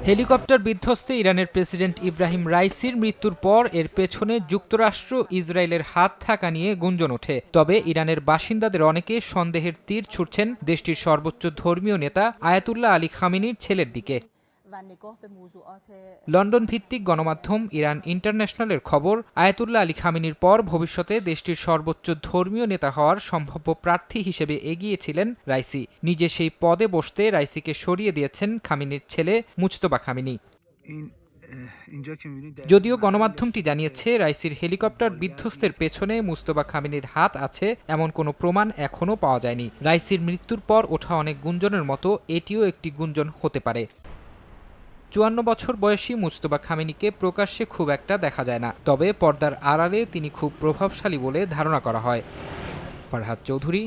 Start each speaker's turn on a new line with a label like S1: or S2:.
S1: Helicopter বিধ্বস্তে ইরানের president Ibrahim রাইসির মৃত্যুর পর এর পেছনে যুক্তরাষ্ট্র ইসরায়েলের হাত থাকা নিয়ে গুঞ্জন ওঠে। তবে ইরানের বাসিন্দাদের অনেকে সন্দেহের তীর ছুড়ছেন দেশটির সর্বোচ্চ ধর্মীয় নেতা আয়াতুল্লাহ আলী খামেনির ছেলের দিকে। লন্ডন ভিত্তিক গণমাধ্যম ইরান ইন্টারন্যাশনালের খবর, আয়াতুল্লাহ আলী খামেনির পর ভবিষ্যতে দেশটির সর্বোচ্চ ধর্মীয় নেতা হওয়ার সম্ভাব্য প্রার্থী হিসেবে এগিয়েছিলেন রাইসি। নিজে সেই পদে বসতে রাইসিকে সরিয়ে দিয়েছেন খামেনির ছেলে মুজতবা খামেনি। যদিও গণমাধ্যমটি জানিয়েছে রাইসির হেলিকপ্টার বিধ্বস্তের পেছনে মুজতবা খামেনির হাত আছে এমন কোনো প্রমাণ এখনও পাওয়া যায়নি। রাইসির মৃত্যুর পর ওঠা অনেক গুঞ্জনের মতো এটিও একটি গুঞ্জন হতে পারে। ৫৪ বছর বয়সী মুজতবা খামেনিকে প্রকাশ্যে খুব একটা দেখা যায় না, তবে পর্দার আড়ালে তিনি খুব প্রভাবশালী বলে ধারণা করা হয়। ফারহাদ চৌধুরী,